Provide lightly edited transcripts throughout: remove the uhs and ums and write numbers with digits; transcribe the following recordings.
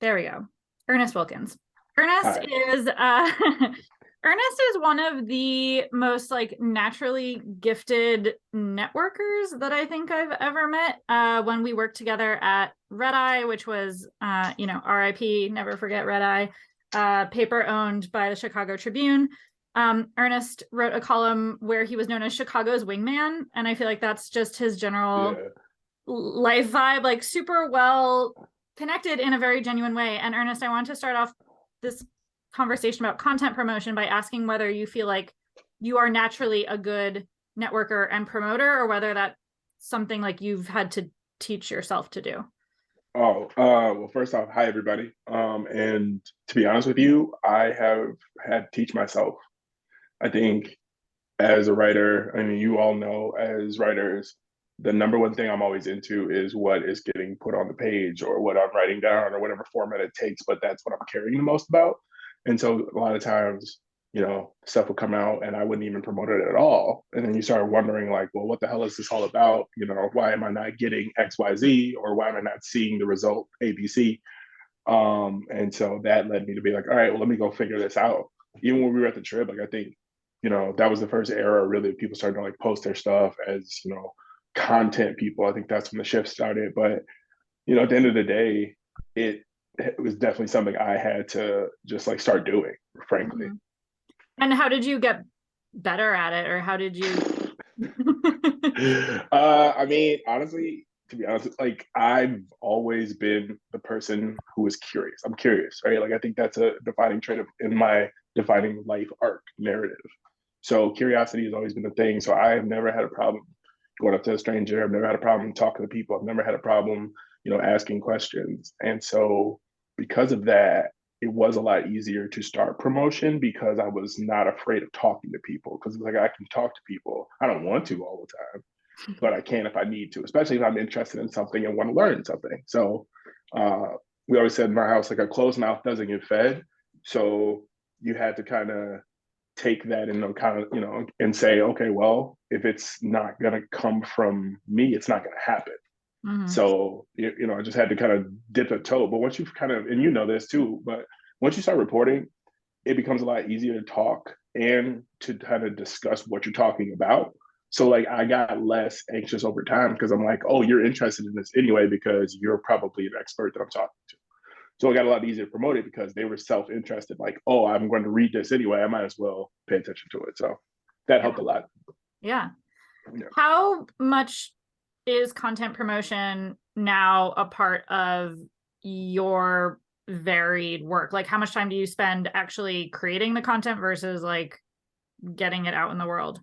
There we go. Ernest Wilkins. Ernest Hi. is Ernest is one of the most like naturally gifted networkers that I think I've ever met. When we worked together at Red Eye, which was RIP, never forget Red Eye, paper owned by the Chicago Tribune. Ernest wrote a column where he was known as Chicago's wingman, and I feel like that's just his general Yeah. life vibe, like super well connected in a very genuine way. And Ernest, I want to start off this conversation about content promotion by asking whether you feel like you are naturally a good networker and promoter, or whether that's something like you've had to teach yourself to do. Well, first off, hi everybody. And to be honest with you, I have had to teach myself. I think as a writer, I mean, you all know as writers, the number one thing I'm always into is what is getting put on the page or what I'm writing down or whatever format it takes, but that's what I'm caring the most about. And so a lot of times, stuff would come out and I wouldn't even promote it at all. And then you start wondering, like, well, what the hell is this all about? Why am I not getting XYZ or why am I not seeing the result ABC? And so that led me to be like, all right, well, let me go figure this out. Even when we were at the trip, like I think, that was the first era really people started to like post their stuff as, content people. I think that's when the shift started. But, at the end of the day, it was definitely something I had to just like start doing, frankly. Mm-hmm. And how did you get better at it, or how did you I mean, honestly, to be honest, like I've always been the person who is curious. I'm curious, right? Like I think that's a defining trait in my defining life arc narrative. So curiosity has always been a thing. So I have never had a problem going up to a stranger. I've never had a problem talking to people. I've never had a problem, asking questions. And so because of that, it was a lot easier to start promotion because I was not afraid of talking to people. Because it's like I can talk to people. I don't want to all the time, but I can if I need to, especially if I'm interested in something and want to learn something. So uh, we always said in our house, like a closed mouth doesn't get fed. So you had to kind of take that and kind of, and say, okay, well, if it's not going to come from me, it's not going to happen. mm-hmm. So, I just had to kind of dip a toe. But once you've kind of, and you know this too, but once you start reporting, it becomes a lot easier to talk and to kind of discuss what you're talking about. So like I got less anxious over time because I'm like, oh, you're interested in this anyway because you're probably an expert that I'm talking to. So it got a lot easier to promote it because they were self-interested, like, oh, I'm going to read this anyway. I might as well pay attention to it. So that Yeah. helped a lot. Yeah. Yeah. How much is content promotion now a part of your varied work? Like, how much time do you spend actually creating the content versus like getting it out in the world?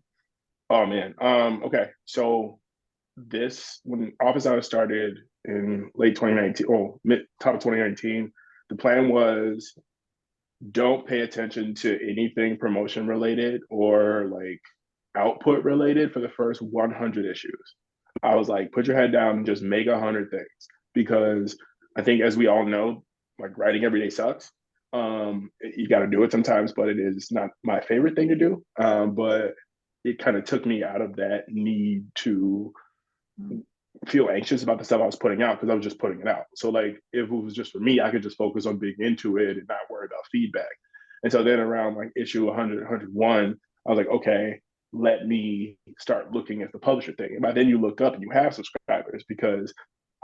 Oh man. Okay. So this when Office Hours started in late 2019, mid top of 2019, the plan was don't pay attention to anything promotion related or like output related for the first 100 issues. I was like, put your head down and just make 100 things because I think, as we all know, like writing every day sucks. You got to do it sometimes, but it is not my favorite thing to do. But it kind of took me out of that need to feel anxious about the stuff I was putting out because I was just putting it out. So like if it was just for me, I could just focus on being into it and not worry about feedback. And so then around like issue 100, 101, I was like, okay, let me start looking at the publisher thing. And by then you look up and you have subscribers because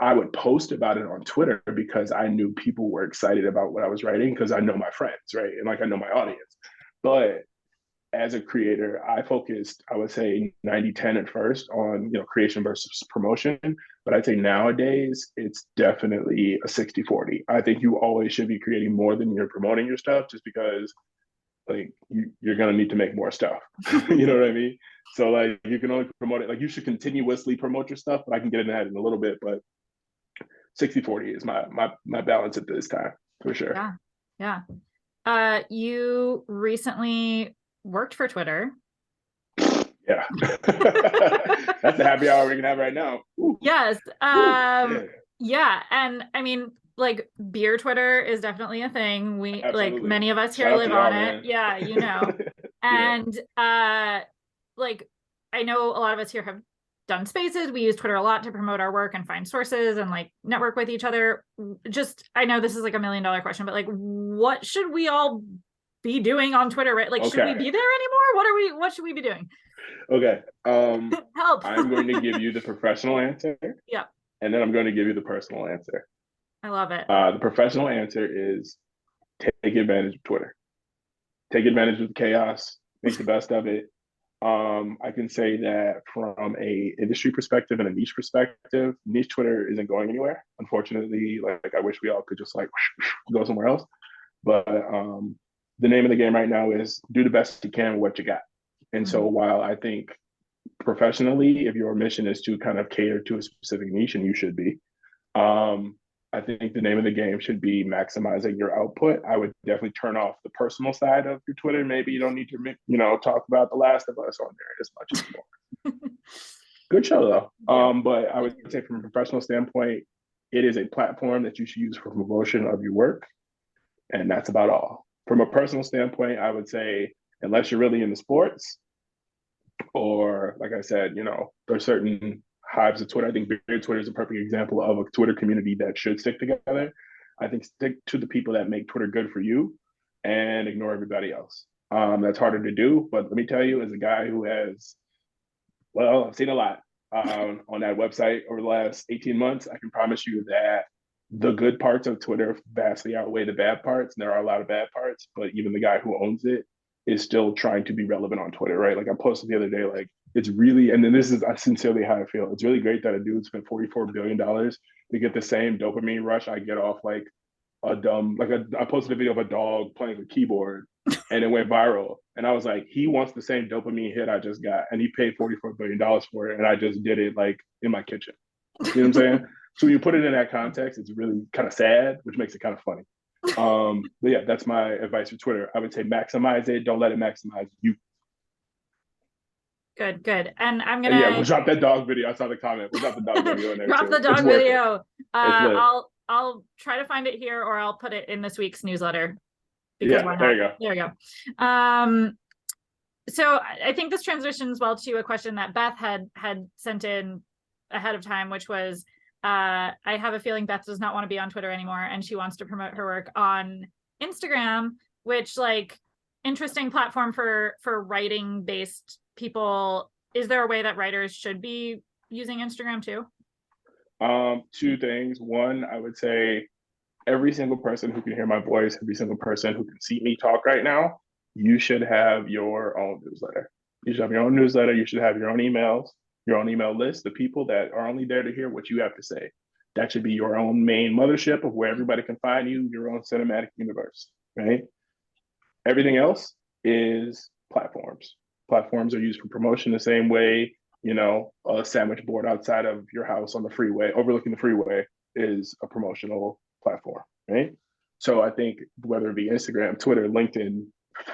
I would post about it on Twitter because I knew people were excited about what I was writing because I know my friends, right? And like I know my audience. But as a creator, I focused, I would say 90-10 at first on, creation versus promotion. But I'd say nowadays it's definitely a 60-40. I think you always should be creating more than you're promoting your stuff just because like you're going to need to make more stuff. You know what I mean? So like you can only promote it. Like you should continuously promote your stuff, but I can get into that in a little bit. But 60-40 is my balance at this time for sure. Yeah. Yeah. You recently worked for Twitter. Yeah. That's the happy hour we can have right now. Ooh, Yes. yeah, Yeah. And I mean, like beer Twitter is definitely a thing. We like absolutely. many of us here Shout out to live on y'all, it. man. Yeah, you know. Yeah. And like I know a lot of us here have done spaces. We use Twitter a lot to promote our work and find sources and like network with each other. Just, I know this is like $1 million question, but like, what should we all be doing on Twitter, right? Like, should we be there anymore? What should we be doing? Okay. Help. I'm going to give you the professional answer. Yeah. And then I'm going to give you the personal answer. I love it. The professional answer is take advantage of Twitter. Take advantage of the chaos, make the best of it. I can say that from a industry perspective and a niche perspective, niche Twitter isn't going anywhere. Unfortunately, like I wish we all could just like go somewhere else. But the name of the game right now is do the best you can with what you got. And so while I think professionally, if your mission is to kind of cater to a specific niche, and you should be, I think the name of the game should be maximizing your output. I would definitely turn off the personal side of your Twitter. Maybe you don't need to, talk about The Last of Us on there as much anymore. Good show though. But I would say from a professional standpoint, it is a platform that you should use for promotion of your work. And that's about all. From a personal standpoint, I would say, unless you're really into sports, or like I said, there's certain hives of Twitter. I think Beard Twitter is a perfect example of a Twitter community that should stick together. I think stick to the people that make Twitter good for you and ignore everybody else. That's harder to do, but let me tell you, as a guy who has, I've seen a lot on that website over the last 18 months, I can promise you that the good parts of Twitter vastly outweigh the bad parts. And there are a lot of bad parts, but even the guy who owns it is still trying to be relevant on Twitter, right? Like I posted the other day, like it's really, and then this is sincerely how I feel. It's really great that a dude spent $44 billion to get the same dopamine rush I get off like I posted a video of a dog playing the keyboard and it went viral. And I was like, he wants the same dopamine hit I just got. And he paid $44 billion for it. And I just did it like in my kitchen. You know what I'm saying? So when you put it in that context, it's really kind of sad, which makes it kind of funny. But yeah, that's my advice for Twitter. I would say maximize it. Don't let it maximize you. Good. And I'm gonna we'll drop that dog video. I saw the comment. We'll drop the dog video in there. Drop the dog video. I'll try to find it here, or I'll put it in this week's newsletter. Because there you go. There you go. So I think this transitions well to a question that Beth had sent in ahead of time, which was, I have a feeling Beth does not want to be on Twitter anymore, and she wants to promote her work on Instagram, which like interesting platform for writing based people. Is there a way that writers should be using Instagram too? Two things. One, I would say every single person who can hear my voice, every single person who can see me talk right now, you should have your own newsletter. You should have your own newsletter. You should have your own emails, your own email list, the people that are only there to hear what you have to say. That should be your own main mothership of where everybody can find you, your own cinematic universe, right? Everything else is platforms. Platforms are used for promotion the same way, a sandwich board outside of your house on the freeway, overlooking the freeway, is a promotional platform, right? So I think whether it be Instagram, Twitter, LinkedIn,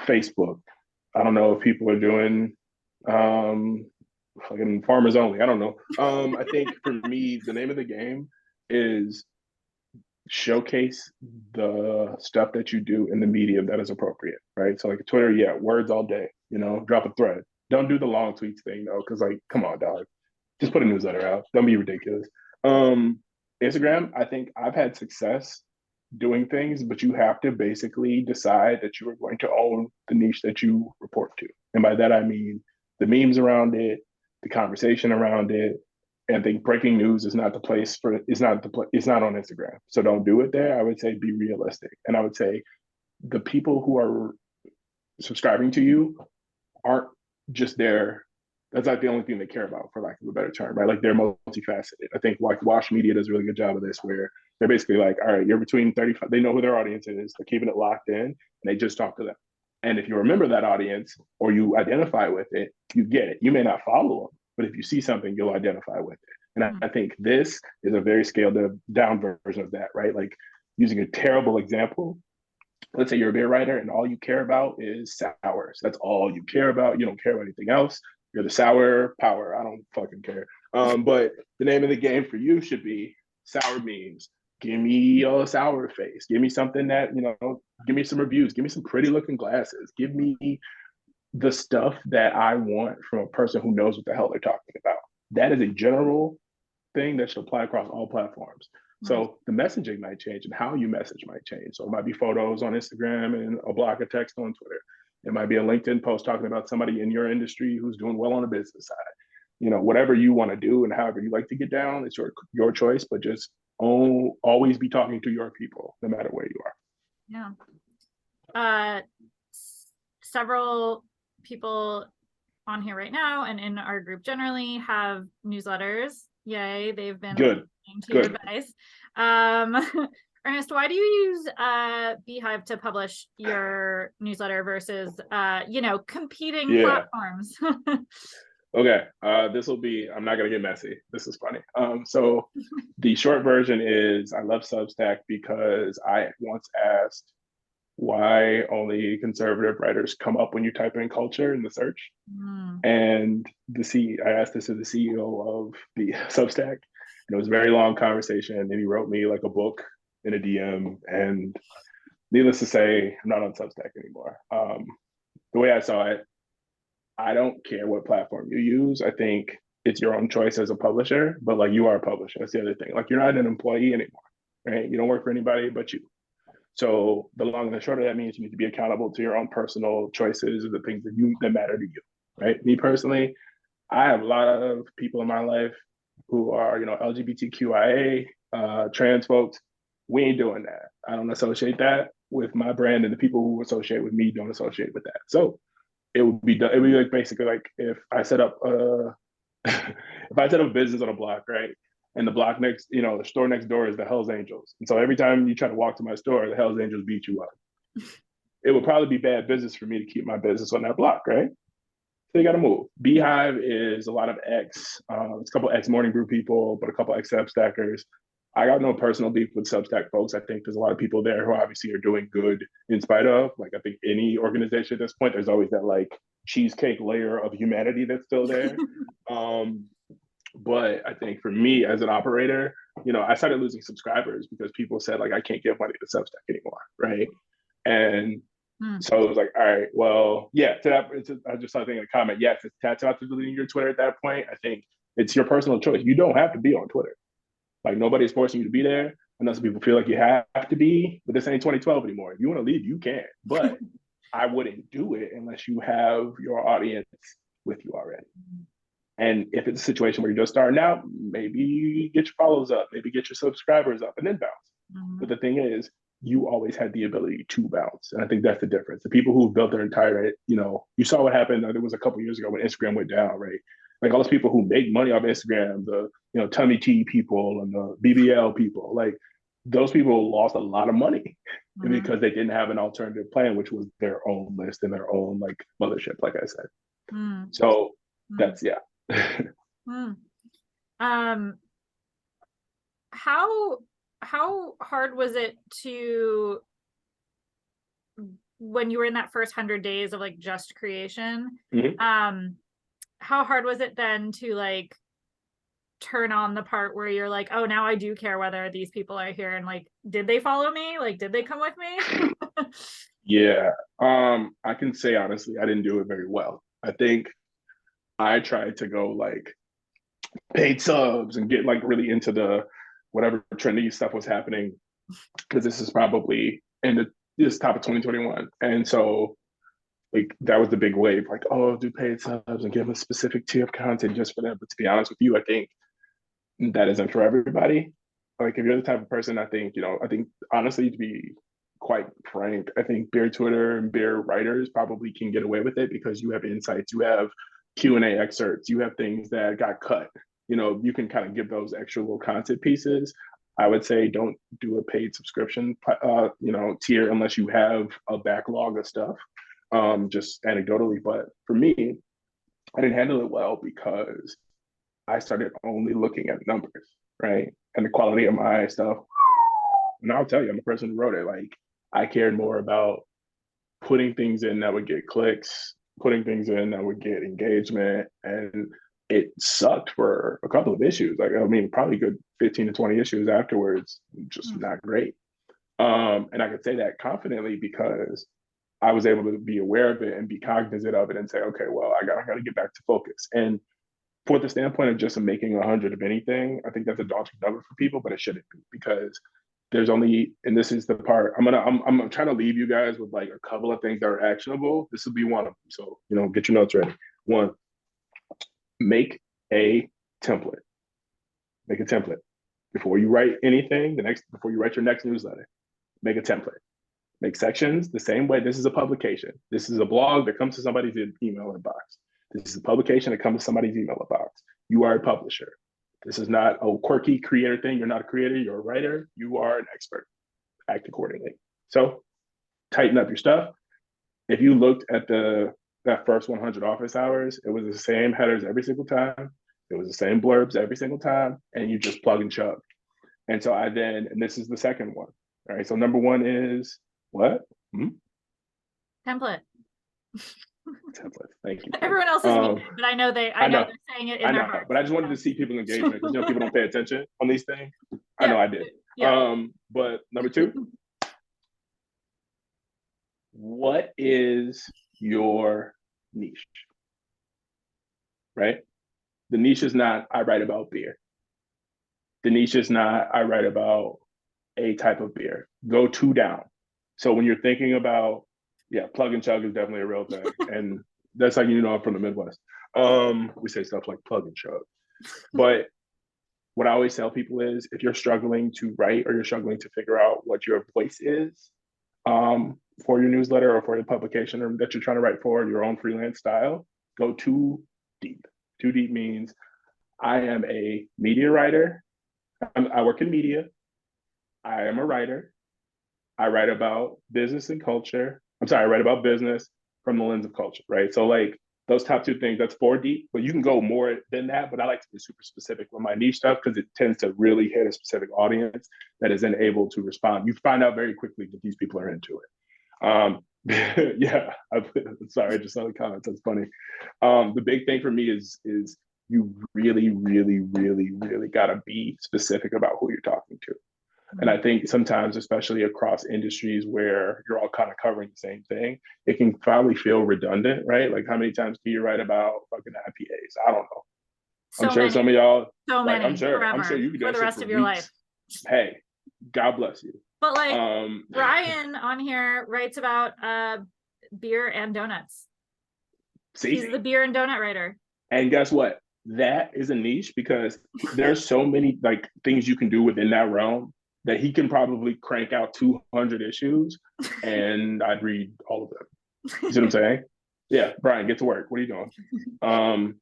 Facebook, I don't know if people are doing fucking farmers only. I don't know. I think for me, the name of the game is showcase the stuff that you do in the medium that is appropriate, right? So like Twitter, yeah, words all day, drop a thread. Don't do the long tweets thing though, because like, come on, dog. Just put a newsletter out. Don't be ridiculous. Instagram, I think I've had success doing things, but you have to basically decide that you are going to own the niche that you report to. And by that, I mean the memes around it, the conversation around it. And I think breaking news is not the place for, it's not on Instagram. So don't do it there. I would say be realistic. And I would say the people who are subscribing to you aren't just there. That's not the only thing they care about, for lack of a better term, right? Like they're multifaceted. I think like Wash Media does a really good job of this, where they're basically like, all right, you're between 35, they know who their audience is, they're keeping it locked in, and they just talk to them. And if you remember that audience or you identify with it, you get it. You may not follow them, but if you see something, you'll identify with it. And I think this is a very scaled down version of that, right? Like using a terrible example, let's say you're a beer writer and all you care about is sours. That's all you care about. You don't care about anything else. You're the sour power. I don't fucking care. But the name of the game for you should be sour memes. Give me a sour face. Give me something that, give me some reviews. Give me some pretty looking glasses. Give me the stuff that I want from a person who knows what the hell they're talking about. that is a general thing that should apply across all platforms. Right. So the messaging might change and how you message might change. So it might be photos on Instagram and a block of text on Twitter. It might be a LinkedIn post talking about somebody in your industry who's doing well on the business side. You know, whatever you want to do and however you like to get down, it's your choice. But just always be talking to your people, no matter where you are. Yeah. Several people on here right now and in our group generally have newsletters. Yay, they've been good. To your advice. Ernest, why do you use Beehive to publish your newsletter versus competing platforms? Okay, I'm not gonna get messy. This is funny. So the short version is I love Substack because I once asked why only conservative writers come up when you type in culture in the search. And I asked this to the CEO of the Substack, and it was a very long conversation. And he wrote me like a book in a DM. And needless to say, I'm not on Substack anymore. The way I saw it, I don't care what platform you use. I think it's your own choice as a publisher, but like you are a publisher. That's the other thing. Like you're not an employee anymore, right? You don't work for anybody but you. So the long and the short of that means you need to be accountable to your own personal choices and the things that matter to you, right? Me personally, I have a lot of people in my life who are, LGBTQIA, trans folks. We ain't doing that. I don't associate that with my brand, and the people who associate with me don't associate with that. So it would be like basically like if I set up if I set up a business on a block, right? And the block next, the store next door is the Hells Angels. And so every time you try to walk to my store, the Hells Angels beat you up. It would probably be bad business for me to keep my business on that block, right? So you got to move. Beehive is a lot of it's a couple ex Morning Brew people, but a couple ex Substackers. I got no personal beef with Substack folks. I think there's a lot of people there who obviously are doing good in spite of. Like I think any organization at this point, there's always that like cheesecake layer of humanity that's still there. But I think for me as an operator, I started losing subscribers because people said like I can't give money to Substack anymore, right? And so it was like, all right, well, yeah. I just saw a thing in a comment. Yes, it's tantamount to deleting your Twitter at that point. I think it's your personal choice. You don't have to be on Twitter. Like nobody's forcing you to be there unless people feel like you have to be. But this ain't 2012 anymore. If you want to leave, you can. But I wouldn't do it unless you have your audience with you already. And if it's a situation where you're just starting out, maybe get your follows up, maybe get your subscribers up and then bounce. But the thing is, you always had the ability to bounce. And I think that's the difference. The people who built their entire, you saw what happened. There was a couple years ago when Instagram went down, right? Like all those people who make money off Instagram, the, tummy tea people and the BBL people, like those people lost a lot of money because they didn't have an alternative plan, which was their own list and their own like mothership, like I said. So that's, yeah. How hard was it to, when you were in that first 100 days of like just creation, how hard was it then to like turn on the part where you're like, oh, now I do care whether these people are here and like, did they follow me? Like, did they come with me? Yeah. I can say honestly, I didn't do it very well. I think I tried to go like paid subs and get like really into the whatever trendy stuff was happening, because this is probably in this top of 2021. And so like that was the big wave, like, oh, do paid subs and give a specific tier of content just for them. But to be honest with you, I think that isn't for everybody. Like if you're the type of person, I think honestly, to be quite frank, I think beer Twitter and beer writers probably can get away with it because you have insights, you have Q&A excerpts, you have things that got cut. You can kind of give those extra little content pieces. I would say don't do a paid subscription, tier unless you have a backlog of stuff. Just anecdotally, but for me, I didn't handle it well because I started only looking at numbers, right? And the quality of my stuff. And I'll tell you, I'm the person who wrote it. Like I cared more about putting things in that would get clicks, putting things in that would get engagement. And it sucked for a couple of issues. Like, I mean, probably good 15 to 20 issues afterwards, just not great. And I could say that confidently because I was able to be aware of it and be cognizant of it and say, okay, well, I got to get back to focus. And for the standpoint of just making 100 of anything, I think that's a daunting number for people, but it shouldn't be, because there's only, and this is the part I'm trying to leave you guys with like a couple of things that are actionable. This will be one of them. So, get your notes ready. One, make a template. Make a template. Before you write anything, before you write your next newsletter, make a template. Make sections the same way. This is a publication. This is a blog that comes to somebody's email inbox. This is a publication that comes to somebody's email inbox. You are a publisher. This is not a quirky creator thing. You're not a creator, you're a writer. You are an expert. Act accordingly. So tighten up your stuff. If you looked at that first 100 office hours, it was the same headers every single time. It was the same blurbs every single time, and you just plug and chug. And so and this is the second one. All right. So number one is what? Template. Template. Thank you. Everyone else is muted, but I know they're saying it in their heart. But I just wanted to see people engagement, because people don't pay attention on these things. I know I did. Yeah. But number two, what is your niche? Right? The niche is not, I write about beer. The niche is not, I write about a type of beer. Go two down. So when you're thinking about, plug and chug is definitely a real thing. And that's like, I'm from the Midwest. We say stuff like plug and chug. But what I always tell people is, if you're struggling to write, or you're struggling to figure out what your voice is for your newsletter or for the publication or that you're trying to write for your own freelance style, go too deep. Too deep means I am a media writer. I work in media. I am a writer. I write about business and culture. I write about business from the lens of culture, right? So like those top two things, that's 4 deep, but you can go more than that. But I like to be super specific with my niche stuff, because it tends to really hit a specific audience that is then able to respond. You find out very quickly that these people are into it. Sorry, I just saw the comments. That's funny. The big thing for me is you really, really, really, really gotta be specific about who you're talking to. And I think sometimes, especially across industries where you're all kind of covering the same thing, it can probably feel redundant, right? Like, how many times do you write about fucking IPAs? I don't know. I'm sure some of y'all, I'm sure you could do for the rest of your life. Hey, God bless you. But like Ryan on here writes about beer and donuts. He's the beer and donut writer. And guess what? That is a niche, because there's so many like things you can do within that realm that he can probably crank out 200 issues and I'd read all of them. You see what I'm saying? Yeah, Brian, get to work. What are you doing?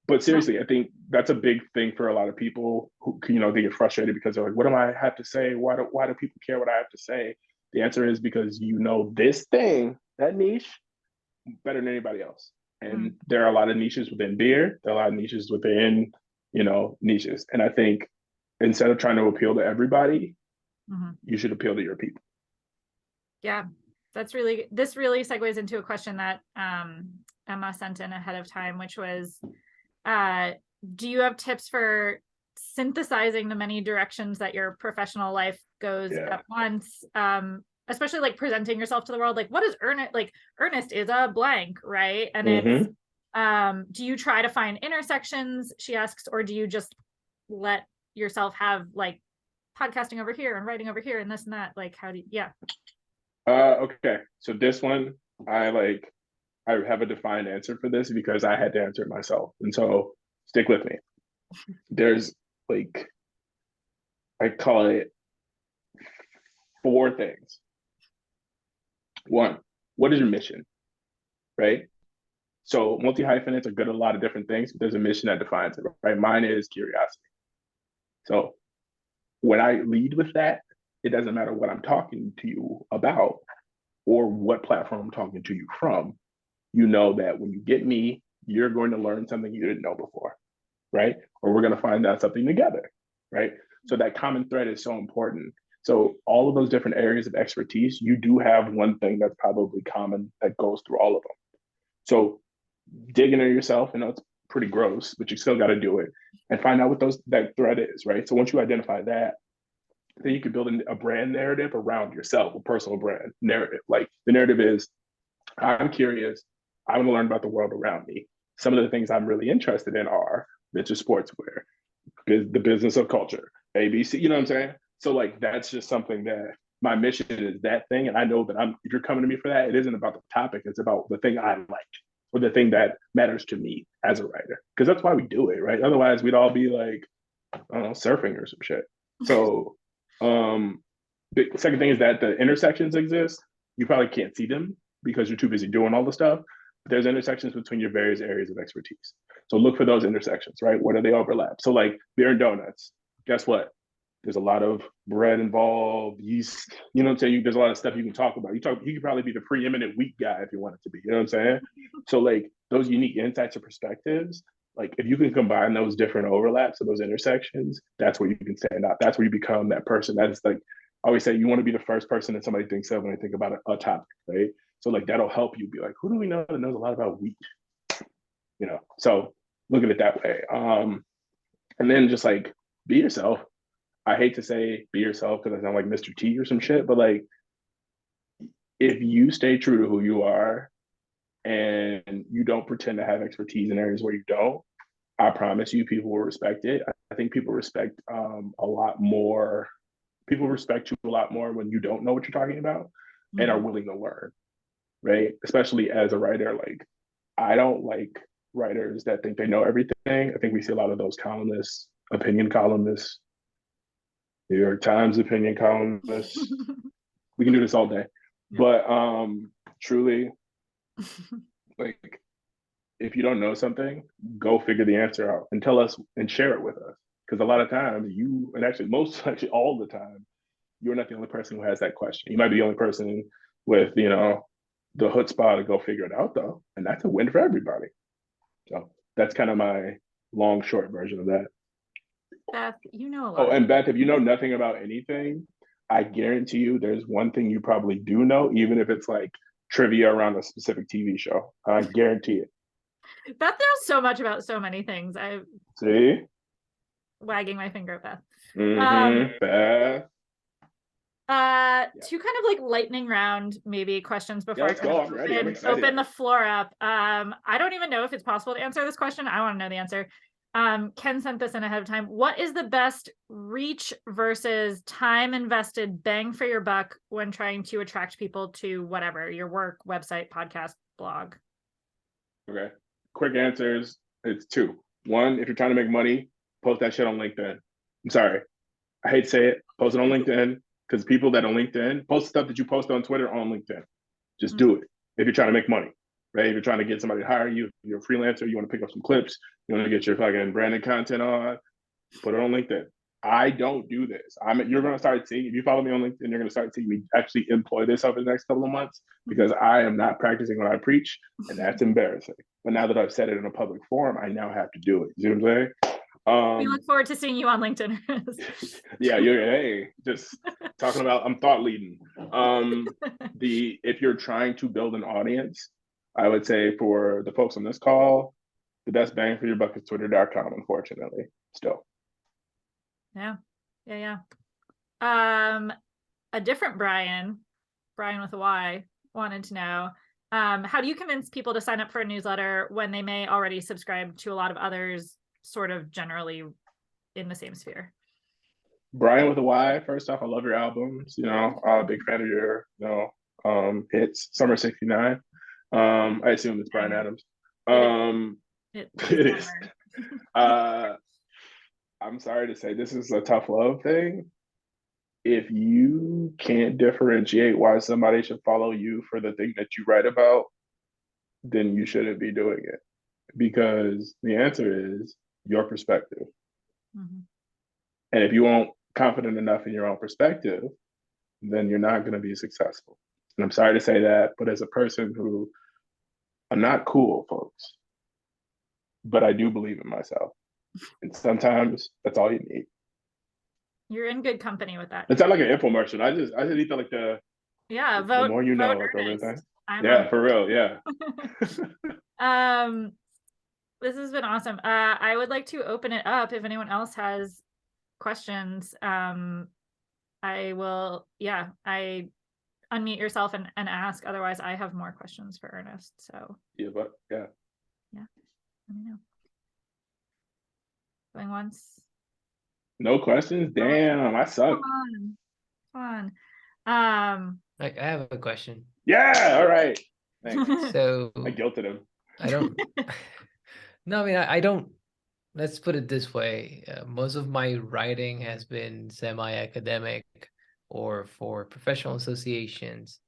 But seriously, I think that's a big thing for a lot of people who, they get frustrated because they're like, what do I have to say? Why do people care what I have to say? The answer is because this thing, that niche, better than anybody else. And there are a lot of niches within beer. There are a lot of niches within, niches. And I think instead of trying to appeal to everybody, you should appeal to your people. Yeah, this really segues into a question that Emma sent in ahead of time, which was, do you have tips for synthesizing the many directions that your professional life goes at once? Especially like presenting yourself to the world, like what is Earnest? Like Earnest is a blank, right? And it's do you try to find intersections, she asks, or do you just let yourself have like podcasting over here and writing over here and this and that? Like how do you okay, so this one I have a defined answer for this because I had to answer it myself, and so stick with me. There's like, I call it 4 things. 1, what is your mission, right? So multi-hyphenates are good at a lot of different things, but there's a mission that defines it, right? Mine is curiosity. So when I lead with that, it doesn't matter what I'm talking to you about or what platform I'm talking to you from. You know that when you get me, you're going to learn something you didn't know before, right? Or we're going to find out something together, right? So that common thread is so important. So all of those different areas of expertise, you do have one thing that's probably common that goes through all of them. So dig into yourself, it's pretty gross, but you still got to do it and find out what that thread is, right? So once you identify that, then you can build a brand narrative around yourself, a personal brand narrative. Like the narrative is, I'm curious, I want to learn about the world around me. Some of the things I'm really interested in are Bitch is sportswear, the business of culture, ABC, you know what I'm saying? So like that's just something that my mission is that thing. And I know that if you're coming to me for that, it isn't about the topic, it's about the thing I like or the thing that matters to me as a writer. Because that's why we do it, right? Otherwise we'd all be like, I don't know, surfing or some shit. So the second thing is that the intersections exist. You probably can't see them because you're too busy doing all the stuff. But there's intersections between your various areas of expertise. So look for those intersections, right? Where do they overlap? So like beer and donuts, guess what? There's a lot of bread involved, yeast. You know what I'm saying? There's a lot of stuff you can talk about. You could probably be the preeminent wheat guy if you wanted to be. You know what I'm saying? So like those unique insights or perspectives, like if you can combine those different overlaps of those intersections, that's where you can stand out. That's where you become that person. That is like I always say, you want to be the first person that somebody thinks of when they think about a topic, right? So like that'll help you be like, who do we know that knows a lot about wheat? You know, so look at it that way. And then just like be yourself. I hate to say be yourself because I sound like Mr. T or some shit, but like if you stay true to who you are and you don't pretend to have expertise in areas where you don't, I promise you people will respect it. I think people respect a lot more. People respect you a lot more when you don't know what you're talking about and are willing to learn, right? Especially as a writer, like I don't like writers that think they know everything. I think we see a lot of those columnists, opinion columnists, New York Times opinion columnists. We can do this all day. But truly, like if you don't know something, go figure the answer out and tell us and share it with us. Because a lot of times you, and actually all the time, you're not the only person who has that question. You might be the only person with, you know, the chutzpah to go figure it out though. And that's a win for everybody. So that's kind of my long, short version of that. Beth, you know a lot. Oh, and Beth, if you know nothing about anything, I guarantee you there's one thing you probably do know, even if it's like trivia around a specific TV show. I guarantee it. Beth knows so much about so many things. I'm See? wagging my finger at Beth. Beth. Two kind of like lightning round maybe questions before let's go. I'm ready. I'm excited. Open the floor up. I don't even know if it's possible to answer this question. I want to know the answer. Ken sent this in ahead of time. What is the best reach versus time invested bang for your buck when trying to attract people to whatever, your work, website, podcast, blog? Okay. Quick answers. It's two. One, if you're trying to make money, post that shit on LinkedIn. I'm sorry. I hate to say it. Post it on LinkedIn because people that on LinkedIn post stuff that you post on Twitter on LinkedIn. Just do it if you're trying to make money, right? If you're trying to get somebody to hire you, you're a freelancer, you want to pick up some clips, you want to get your fucking branded content on, put it on LinkedIn. I don't do this. You're going to start seeing, if you follow me on LinkedIn, you're going to start seeing me actually employ this over the next couple of months because I am not practicing what I preach, and that's embarrassing. But now that I've said it in a public forum, I now have to do it. You see what I'm saying? We look forward to seeing you on LinkedIn. Yeah, hey, just talking about, I'm thought leading. If you're trying to build an audience, I would say for the folks on this call, the best bang for your buck is twitter.com, unfortunately, still. Yeah. A different Brian with a Y, wanted to know, how do you convince people to sign up for a newsletter when they may already subscribe to a lot of others sort of generally in the same sphere? Brian with a Y, first off, I love your albums. You know, I'm a big fan of your, hits, Summer 69. I assume it's Bryan Adams. It is. I'm sorry to say this is a tough love thing. If you can't differentiate why somebody should follow you for the thing that you write about, then you shouldn't be doing it. Because the answer is your perspective. And if you aren't confident enough in your own perspective, then you're not going to be successful. And I'm sorry to say that, but as a person who, I'm not cool, folks, but I do believe in myself. And sometimes that's all you need. You're in good company with that. It sounds like an infomercial. I just need to like the vote. The more you know, like everything. Yeah, for real. Yeah. This has been awesome. I would like to open it up if anyone else has questions. I will. Yeah, I unmute yourself and ask. Otherwise, I have more questions for Ernest. So yeah. Let me know. Going once. No questions? Damn, I suck. Come on. I have a question. Yeah, all right. Thanks. So I guilted him. I don't. No, I mean I don't. Let's put it this way. Most of my writing has been semi-academic or for professional associations,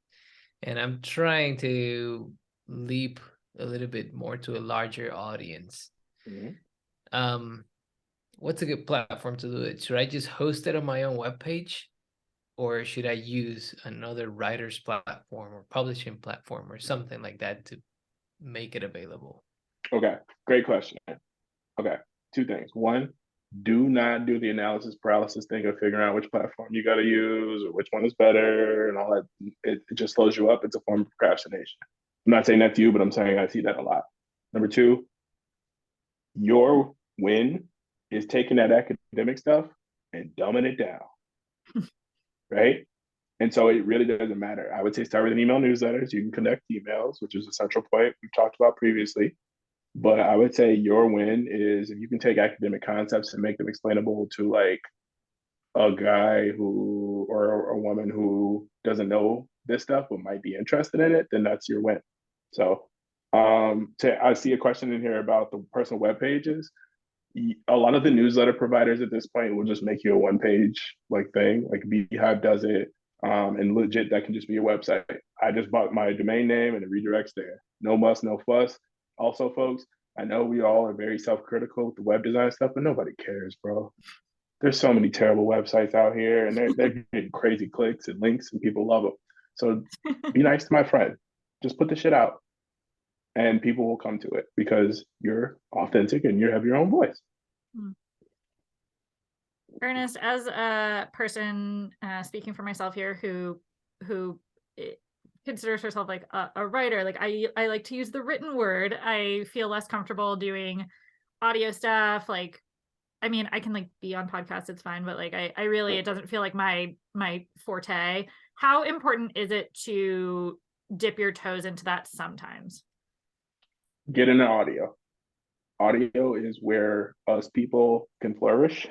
and I'm trying to leap a little bit more to a larger audience. Mhm. What's a good platform to do it? Should I just host it on my own webpage, or should I use another writer's platform or publishing platform or something like that to make it available? Okay, great question. Okay, two things. One, do not do the analysis paralysis thing of figuring out which platform you got to use or which one is better and all that. It just slows you up. It's a form of procrastination. I'm not saying that to you, but I'm saying I see that a lot. Number two, your win is taking that academic stuff and dumbing it down, right? And so it really doesn't matter. I would say start with an email newsletter so you can connect emails, which is a central point we've talked about previously. But I would say your win is if you can take academic concepts and make them explainable to like a guy who or a woman who doesn't know this stuff but might be interested in it, then that's your win. So I see a question in here about the personal web pages. A lot of the newsletter providers at this point will just make you a one page like thing, like Beehive does it. And legit, that can just be your website. I just bought my domain name and it redirects there. No muss, no fuss. Also, folks, I know we all are very self critical with the web design stuff, but nobody cares, bro. There's so many terrible websites out here and they're getting crazy clicks and links and people love them. So be nice to my friend. Just put the shit out and people will come to it because you're authentic and you have your own voice. Ernest, as a person speaking for myself here who considers herself like a writer, like I like to use the written word. I feel less comfortable doing audio stuff. Like, I mean, I can like be on podcasts, it's fine, but like I really, it doesn't feel like my forte. How important is it to dip your toes into that sometimes? Get into audio. Audio is where us people can flourish.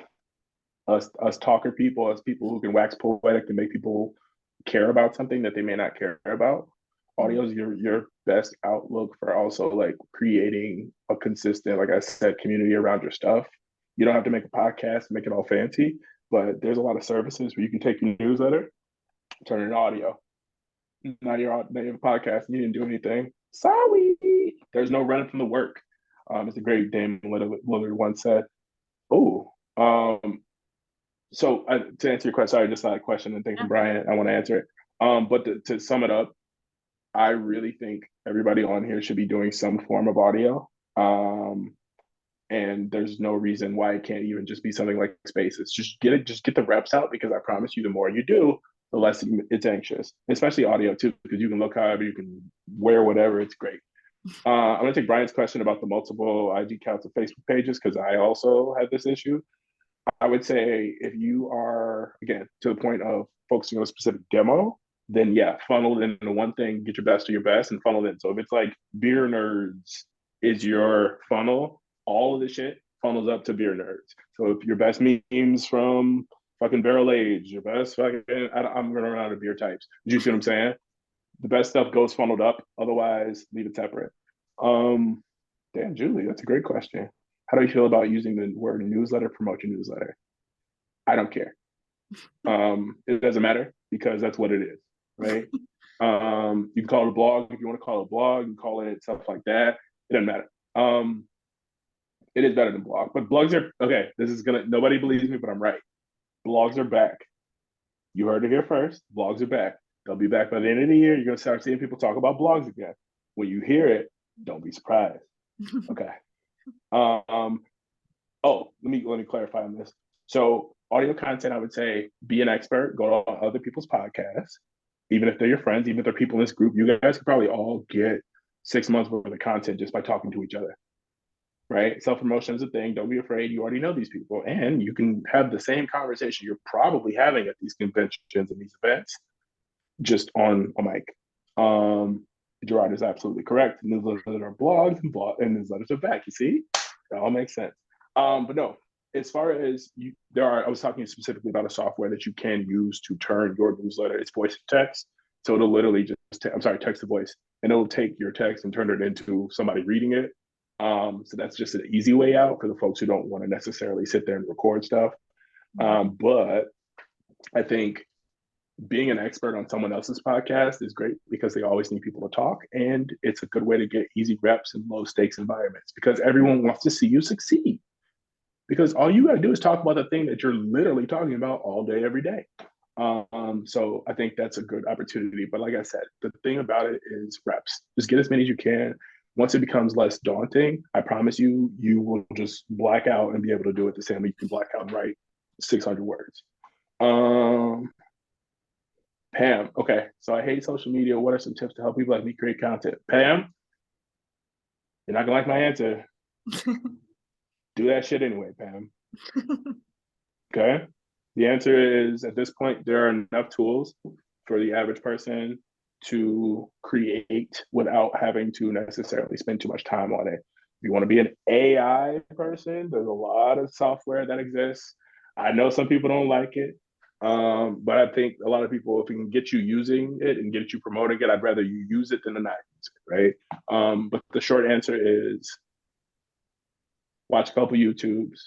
Us talker people, us people who can wax poetic and make people care about something that they may not care about. Audio is your best outlook for also like creating a consistent, like I said, community around your stuff. You don't have to make a podcast and make it all fancy, but there's a lot of services where you can take your newsletter, turn it into audio. Not your podcast, you didn't do anything. Sorry, there's no running from the work. It's a great Dame Lillard once said. Oh, so to answer your question, sorry, just not a question and thinking Brian, I want to answer it. But to sum it up, I really think everybody on here should be doing some form of audio. And there's no reason why it can't even just be something like Spaces. Just get the reps out because I promise you, the more you do, the less it's anxious, especially audio too, because you can look however, you can wear whatever. It's great. I'm gonna take Brian's question about the multiple IG accounts and Facebook pages because I also had this issue. I would say if you are, again, to the point of focusing on a specific demo, then yeah, funnel it into one thing, get your best of your best and funnel it. So if it's like beer nerds is your funnel, all of the shit funnels up to beer nerds. So if your best memes from fucking barrel age, your best fucking, I'm running around of beer types. You see what I'm saying? The best stuff goes funneled up. Otherwise, leave it separate. Damn, Julie, that's a great question. How do you feel about using the word newsletter, promote your newsletter? I don't care. It doesn't matter because that's what it is, right? You can call it a blog if you want to call it a blog, you can call it stuff like that. It doesn't matter. It is better than blog, but blogs are okay. Nobody believes me, but I'm right. Blogs are back. You heard it here first. Blogs are back. They'll be back by the end of the year. You're gonna start seeing people talk about blogs again. When you hear it, don't be surprised. Okay. Let me clarify on this. So audio content, I would say be an expert, go to other people's podcasts, even if they're your friends, even if they're people in this group, you guys could probably all get 6 months worth of content just by talking to each other. Right? Self-promotion is a thing. Don't be afraid. You already know these people. And you can have the same conversation you're probably having at these conventions and these events just on a mic. Gerard is absolutely correct. Newsletters are blogs and newsletters are back. You see? It all makes sense. But no, as far as I was talking specifically about a software that you can use to turn your newsletter. It's voice to text. So it'll literally text to voice, and it'll take your text and turn it into somebody reading it. So that's just an easy way out for the folks who don't want to necessarily sit there and record stuff. But I think being an expert on someone else's podcast is great because they always need people to talk, and it's a good way to get easy reps in low stakes environments because everyone wants to see you succeed. Because all you got to do is talk about the thing that you're literally talking about all day, every day. So I think that's a good opportunity. But like I said, the thing about it is reps. Just get as many as you can. Once it becomes less daunting, I promise you, you will just black out and be able to do it the same way you can black out and write 600 words. Pam, okay. So I hate social media. What are some tips to help people like me create content? Pam, you're not gonna like my answer. Do that shit anyway, Pam. Okay. The answer is at this point, there are enough tools for the average person to create without having to necessarily spend too much time on it. If you want to be an AI person, there's a lot of software that exists. I know some people don't like it, but I think a lot of people, if we can get you using it and get you promoting it, I'd rather you use it than not use it, right? But the short answer is watch a couple YouTubes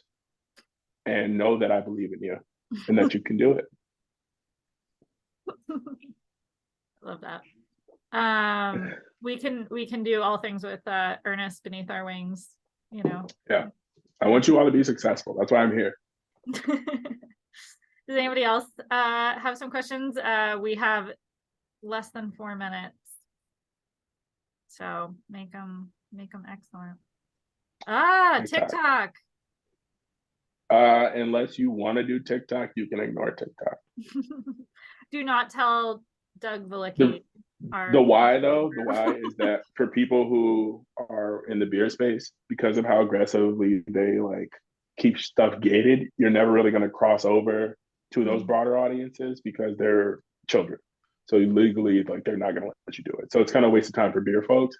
and know that I believe in you and that you can do it. Love that. We can do all things with Ernest beneath our wings, you know. Yeah. I want you all to be successful. That's why I'm here. Does anybody else have some questions? We have less than 4 minutes. So make them excellent. TikTok. Unless you want to do TikTok, you can ignore TikTok. Do not tell Doug Valicki. The why though, the why is that for people who are in the beer space, because of how aggressively they like keep stuff gated, you're never really going to cross over to those broader audiences because they're children. So legally, like they're not going to let you do it. So it's kind of a waste of time for beer folks,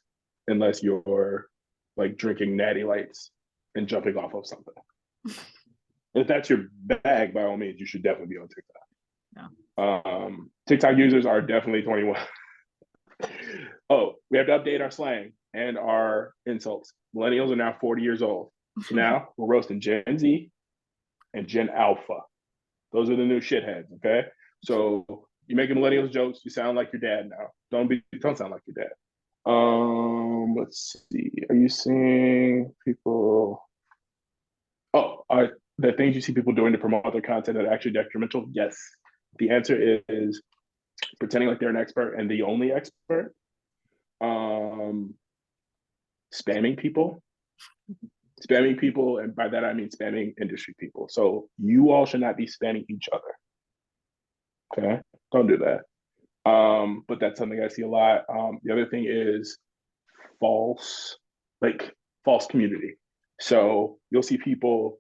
unless you're like drinking natty lights and jumping off of something. If that's your bag, by all means, you should definitely be on TikTok. Yeah. TikTok users are definitely 21. Oh, we have to update our slang and our insults. Millennials are now 40 years old. So now we're roasting Gen Z and Gen Alpha. Those are the new shitheads, okay? So you making millennials jokes, you sound like your dad now. Don't sound like your dad. Let's see. Are you seeing people? Oh, are the things you see people doing to promote their content that are actually detrimental? Yes. The answer is pretending like they're an expert and the only expert. Spamming people, and by that I mean spamming industry people. So you all should not be spamming each other. Okay, don't do that. But that's something I see a lot. The other thing is false community. So you'll see people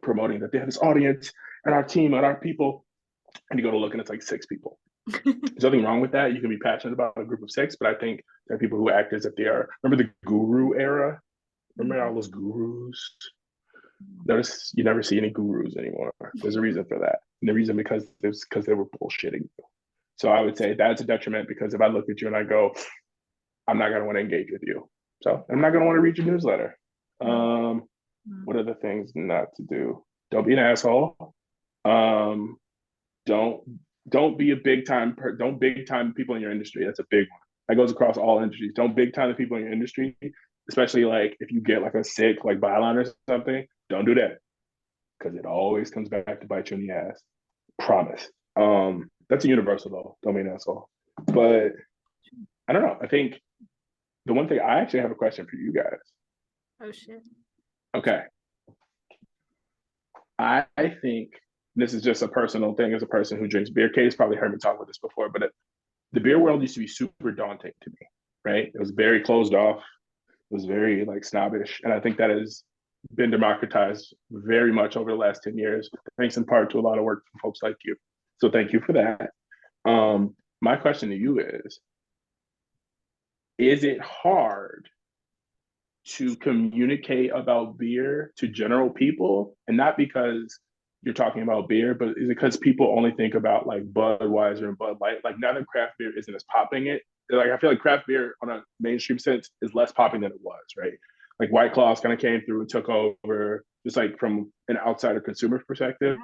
promoting that they have this audience and our team and our people, and you go to look and it's like 6 people. There's nothing wrong with that. You can be passionate about a group of 6, but I think there are people who act as if they are. Remember the guru era? Remember all those gurus? Notice you never see any gurus anymore. There's a reason for that. And the reason because they were bullshitting you. So I would say that's a detriment because if I look at you and I go, I'm not going to want to engage with you. So I'm not going to want to read your newsletter. What are the things not to do? Don't be an asshole. Don't be a big time people in your industry. That's a big one. That goes across all industries. Don't big time the people in your industry, especially like if you get like a sick like byline or something. Don't do that because it always comes back to bite you in the ass. Promise. That's a universal though. Don't be an asshole. But I don't know. I think the one thing I actually have a question for you guys. Oh shit. Okay. I think this is just a personal thing as a person who drinks beer. Katie's probably heard me talk about this before, but the beer world used to be super daunting to me, right? It was very closed off. It was very like snobbish. And I think that has been democratized very much over the last 10 years, thanks in part to a lot of work from folks like you. So thank you for that. My question to you is it hard to communicate about beer to general people, and not because you're talking about beer, but is it because people only think about like Budweiser and Bud Light? Like now that craft beer isn't as popping it, like I feel like craft beer on a mainstream sense is less popping than it was, right? Like White Claws kind of came through and took over, just like from an outsider consumer perspective.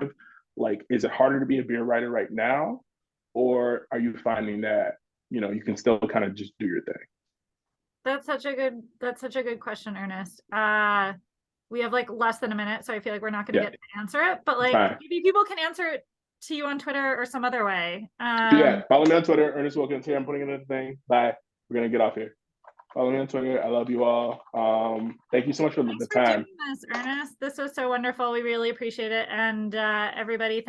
Like, is it harder to be a beer writer right now, or are you finding that you can still kind of just do your thing? That's such a good question, Ernest. We have like less than a minute, so I feel like we're not going to get to answer it, but like maybe people can answer it to you on Twitter or some other way. Yeah, follow me on Twitter, Ernest Wilkins here. I'm putting in the thing. Bye. We're gonna get off here. Follow me on Twitter. I love you all. Thank you so much for the time. Thanks for doing this, Ernest. This was so wonderful. We really appreciate it. And everybody,